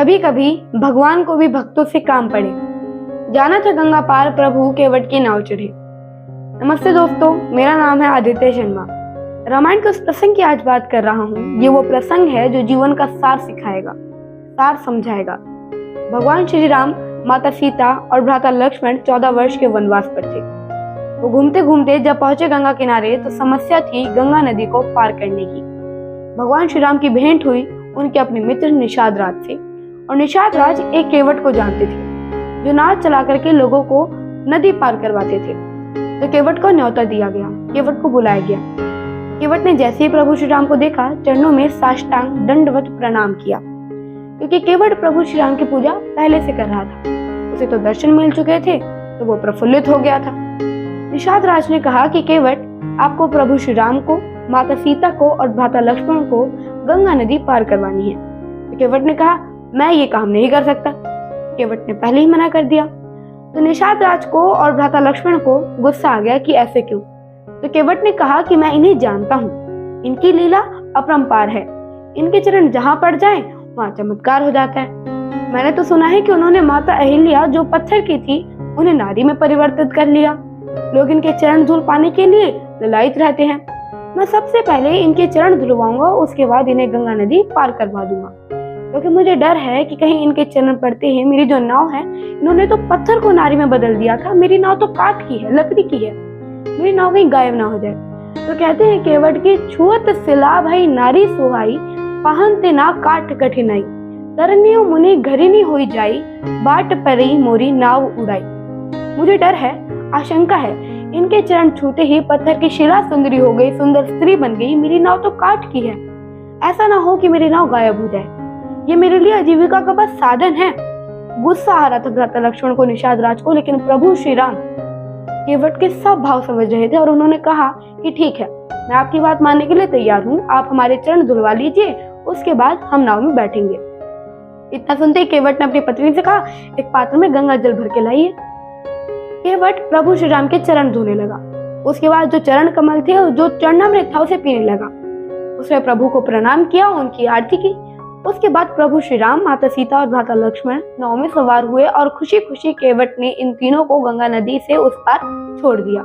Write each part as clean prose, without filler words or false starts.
कभी कभी भगवान को भी भक्तों से काम पड़े। जाना था गंगा पार, प्रभु केवट की नाव चढ़े। नमस्ते दोस्तों, मेरा नाम है आदित्य शर्मा। रामायण के उस प्रसंग की आज बात कर रहा हूँ। ये वो प्रसंग है जो जीवन का सार सिखाएगा, सार समझाएगा। भगवान श्री राम, माता सीता और भ्राता लक्ष्मण 14 वर्ष के वनवास पर थे। वो घूमते घूमते जब पहुंचे गंगा किनारे तो समस्या थी गंगा नदी को पार करने की। भगवान श्री राम की भेंट हुई उनके अपने मित्र निषाद राज से, और निषाद राज एक केवट को जानते थे जो नाव चला करके लोगों को नदी पार करवाते थे। तो केवट को न्योता दिया गया, केवट को बुलाया गया। केवट ने जैसे ही प्रभु श्री राम को देखा, चरणों में साष्टांग दंडवत प्रणाम किया, क्योंकि केवट प्रभु श्री राम की पूजा पहले से कर रहा था। उसे तो दर्शन मिल चुके थे, तो वो प्रफुल्लित हो गया था। निषाद राज ने कहा कि केवट, आपको प्रभु श्री राम को, माता सीता को और भ्राता लक्ष्मण को गंगा नदी पार करवानी है। तो केवट ने कहा, मैं ये काम नहीं कर सकता। केवट ने पहले ही मना कर दिया। तो निषाद राज को और भ्राता लक्ष्मण को गुस्सा आ गया कि ऐसे क्यों। तो केवट ने कहा कि मैं इन्हें जानता हूँ, इनकी लीला अपरंपार है, इनके चरण जहाँ पड़ जाएं वहाँ चमत्कार हो जाता है। मैंने तो सुना है कि उन्होंने माता अहिल्या जो पत्थर की थी उन्हें नारी में परिवर्तित कर लिया। लोग इनके चरण धूल पाने के लिए ललायित रहते हैं। मैं सबसे पहले इनके चरण धुलवाऊंगा, उसके बाद इन्हें गंगा नदी पार करवा दूंगा, क्योंकि मुझे डर है कि कहीं इनके चरण पड़ते ही मेरी जो नाव है, इन्होंने तो पत्थर को नारी में बदल दिया था, मेरी नाव तो काठ की है, लकड़ी की है, मेरी नाव कहीं गायब ना हो जाए। तो कहते हैं केवट की छुअत सिला भई नारी सुहाई, पहनते ना काट कठिनाई, तरनियो मुनि घरिनी होई जाई, बाट परई मोरी नाव उड़ाई। मुझे डर है, आशंका है, इनके चरण छूते ही पत्थर की शिला सुंदरी हो गई, सुंदर स्त्री बन गई, मेरी नाव तो काठ की है। ऐसा ना हो कि मेरी नाव गायब हो जाए, ये मेरे लिए आजीविका का बस साधन है। गुस्सा आ रहा था भ्राता लक्ष्मण को, निषाद राज को, लेकिन प्रभु श्री राम केवट के सब भाव समझ रहे थे और उन्होंने कहा कि ठीक है, मैं आपकी बात मानने के लिए तैयार हूँ, आप हमारे चरण धुलवा लीजिए, उसके बाद हम नाव में बैठेंगे। इतना सुनते ही केवट ने अपनी पत्नी से कहा, एक पात्र में गंगा जल भर के लाइए। केवट प्रभु श्री राम के चरण धोने लगा। उसके बाद जो चरण कमल थे, जो चरणामृत था, उसे पीने लगा। उसने प्रभु को प्रणाम किया, उनकी आरती की। उसके बाद प्रभु श्री राम, माता सीता और भ्राता लक्ष्मण नाव में सवार हुए और खुशी खुशी केवट ने इन तीनों को गंगा नदी से उस पार छोड़ दिया।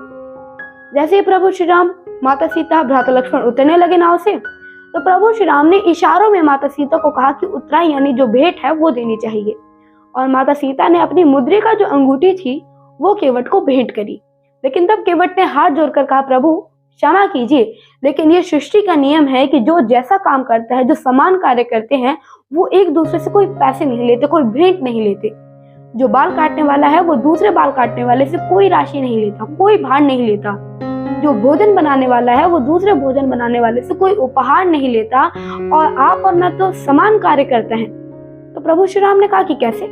जैसे ही प्रभु श्री राम, माता सीता, भ्राता लक्ष्मण उतरने लगे नाव से, तो प्रभु श्री राम ने इशारों में माता सीता को कहा कि उत्तरायण यानी जो भेंट है वो देनी चाहिए, और माता सीता ने अपनी मुद्रिका जो अंगूठी थी वो केवट को भेंट करी। लेकिन तब केवट ने हाथ जोड़कर कहा, प्रभु क्षमा कीजिए, लेकिन ये सृष्टि का नियम है कि जो जैसा काम करता है, जो समान कार्य करते हैं, वो एक दूसरे से कोई पैसे नहीं लेते, कोई भेंट नहीं लेते। जो बाल काटने वाला है वो दूसरे बाल काटने वाले से कोई राशि नहीं लेता, कोई भार नहीं लेता। जो भोजन बनाने वाला है वो दूसरे भोजन बनाने वाले से कोई उपहार नहीं लेता, और आप और मैं तो समान कार्य करते हैं। तो प्रभु श्री राम ने कहा कि कैसे?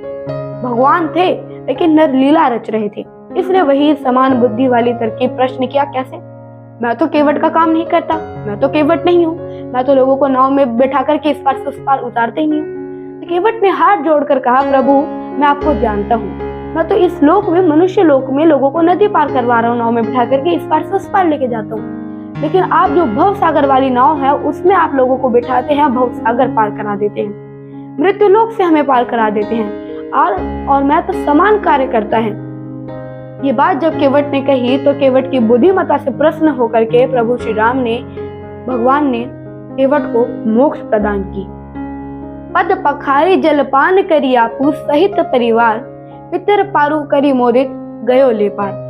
भगवान थे लेकिन नर लीला रच रहे थे, इसलिए वही समान बुद्धि वाली तरकीब प्रश्न किया, कैसे? मैं तो केवट का काम नहीं करता, मैं तो केवट नहीं हूँ, मैं तो लोगों को नाव में बैठा करके इस पार से उस पार उतारते ही नहीं हूँ। तो केवट ने हाथ जोड़कर कहा, प्रभु मैं आपको जानता हूँ, मैं तो इस लोक में, मनुष्य लोक में लोगों को नदी पार करवा रहा हूँ, नाव में बैठा करके इस पार से उस पार लेके जाता हूँ, लेकिन आप जो भव सागर वाली नाव है उसमें आप लोगों को बिठाते हैं, भव सागर पार करा देते हैं, मृत्यु लोक से हमें पार करा देते हैं, और मैं तो समान कार्य करता है। ये बात जब केवट ने कही तो केवट की बुद्धिमत्ता से प्रसन्न होकर के प्रभु श्री राम ने, भगवान ने केवट को मोक्ष प्रदान की। पद पखारी जलपान करी आपू सहित परिवार, पितर पारू करी मोदित गयो ले पार।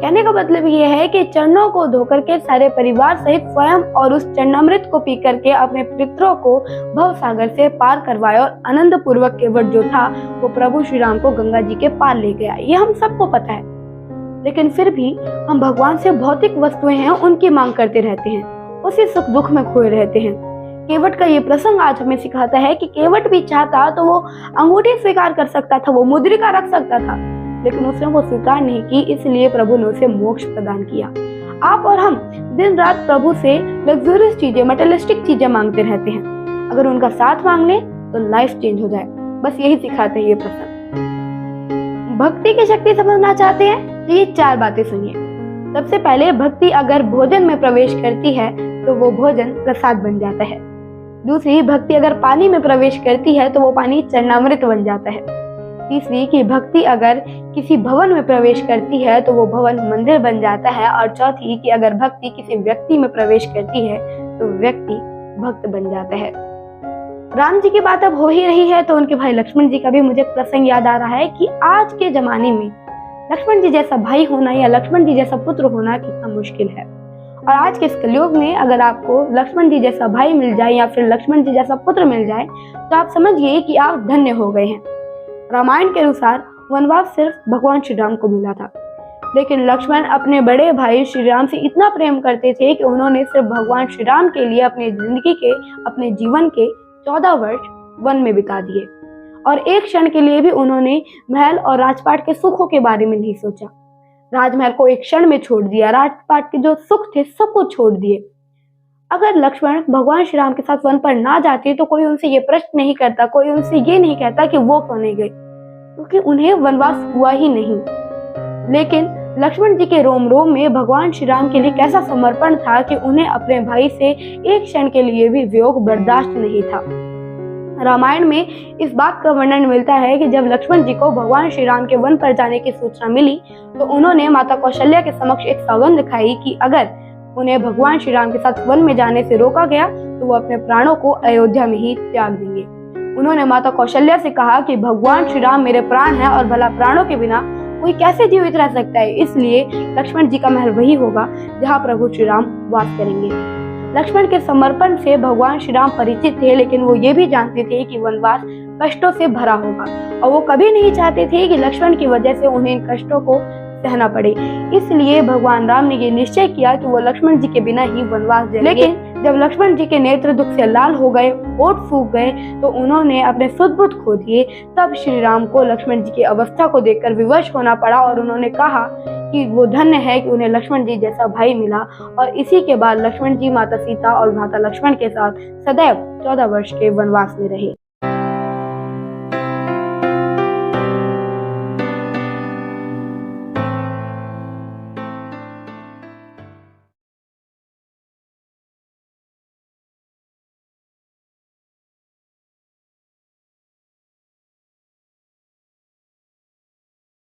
कहने का मतलब ये है कि चरणों को धोकर के सारे परिवार सहित स्वयं और उस चरणामृत को पी करके अपने पितरों को भव सागर से पार करवाया, और आनंद पूर्वक केवट जो था वो प्रभु श्री राम को गंगा जी के पार ले गया। ये हम सबको पता है, लेकिन फिर भी हम भगवान से भौतिक वस्तुएं हैं उनकी मांग करते रहते हैं, उसी सुख दुख में खोए रहते हैं। केवट का ये प्रसंग आज हमें सिखाता है कि केवट भी चाहता तो वो अंगूठी स्वीकार कर सकता था, वो मुद्रिका रख सकता था, लेकिन उसने वो स्वीकार नहीं की, इसलिए प्रभु ने उसे मोक्ष प्रदान किया। आप और हम दिन रात प्रभु से लग्जरियस चीजें, मटेरियलिस्टिक चीजें मांगते रहते हैं, अगर उनका साथ मांग ले तो लाइफ चेंज हो जाए। बस यही सिखाते हैं ये प्रसंग। भक्ति की शक्ति समझना चाहते हैं तो ये 4 बातें सुनिए। सबसे पहले, भक्ति अगर भोजन में प्रवेश करती है तो वो भोजन प्रसाद बन जाता है। दूसरी, भक्ति अगर पानी में प्रवेश करती है तो वो पानी चरणामृत बन जाता है। तीसरी, कि भक्ति अगर किसी भवन में प्रवेश करती है तो वो भवन मंदिर बन जाता है। और चौथी, कि अगर भक्ति किसी व्यक्ति में प्रवेश करती है तो व्यक्ति भक्त बन जाता है। राम जी की बात अब हो ही रही है तो उनके भाई लक्ष्मण जी का भी मुझे प्रसंग याद आ रहा है कि आज के जमाने में लक्ष्मण जी जैसा भाई होना या लक्ष्मण जी जैसा पुत्र होना कितना मुश्किल है। और आज के इस कलयुग में अगर आपको लक्ष्मण जी जैसा भाई मिल जाए या फिर लक्ष्मण जी जैसा पुत्र मिल जाए तो आप समझिए कि आप धन्य हो गए हैं। रामायण के अनुसार वनवास सिर्फ भगवान श्री राम को मिला था, लेकिन लक्ष्मण अपने बड़े भाई श्री राम से इतना प्रेम करते थे कि उन्होंने सिर्फ भगवान श्री राम के लिए अपने जीवन के 14 वर्ष वन में बिता दिए। और एक क्षण के लिए भी उन्होंने महल और राजपाट के सुखों के बारे में नहीं सोचा। राजमहल को एक क्षण में छोड़ दिया, राजपाट के जो सुख थे सब कुछ छोड़ दिए। अगर लक्ष्मण भगवान श्री राम के साथ वन पर ना जाते तो कोई उनसे ये प्रश्न नहीं करता, कोई उनसे ये नहीं कहता कि वो क्यों नहीं गए, क्योंकि उन्हें वनवास हुआ ही नहीं। लेकिन लक्ष्मण जी के रोम रोम में भगवान श्री राम के लिए कैसा समर्पण था कि उन्हें अपने भाई से एक क्षण के लिए भी वियोग बर्दाश्त नहीं था। रामायण में इस बात का वर्णन मिलता है कि जब लक्ष्मण जी को भगवान श्री राम के वन पर जाने की सूचना मिली तो उन्होंने माता कौशल्या के समक्ष एक सौगंध खाई कि अगर उन्हें भगवान श्री राम के साथ वन में जाने से रोका गया तो वो अपने प्राणों को अयोध्या में ही त्याग देंगे। उन्होंने माता कौशल्या से कहा कि भगवान श्री राम मेरे प्राण हैं और भला प्राणों के बिना कोई कैसे जीवित रह सकता है, इसलिए लक्ष्मण जी का महल वही होगा जहाँ प्रभु श्री राम वास करेंगे। लक्ष्मण के समर्पण से भगवान श्री राम परिचित थे, लेकिन वो ये भी जानते थे कि वनवास कष्टों से भरा होगा और वो कभी नहीं चाहते थे कि लक्ष्मण की वजह से उन्हें इन कष्टों को सहना पड़े। इसलिए भगवान राम ने ये निश्चय किया कि वो लक्ष्मण जी के बिना ही वनवास जाएंगे। लेकिन जब लक्ष्मण जी के नेत्र दुख से लाल हो गए, ओठ सूख गए, तो उन्होंने अपने सुध-बुध खो दिए। तब श्री राम को लक्ष्मण जी की अवस्था को देखकर विवश होना पड़ा और उन्होंने कहा कि वो धन्य है कि उन्हें लक्ष्मण जी जैसा भाई मिला। और इसी के बाद लक्ष्मण जी माता सीता और भ्राता लक्ष्मण के साथ सदैव 14 वर्ष के वनवास में रहे।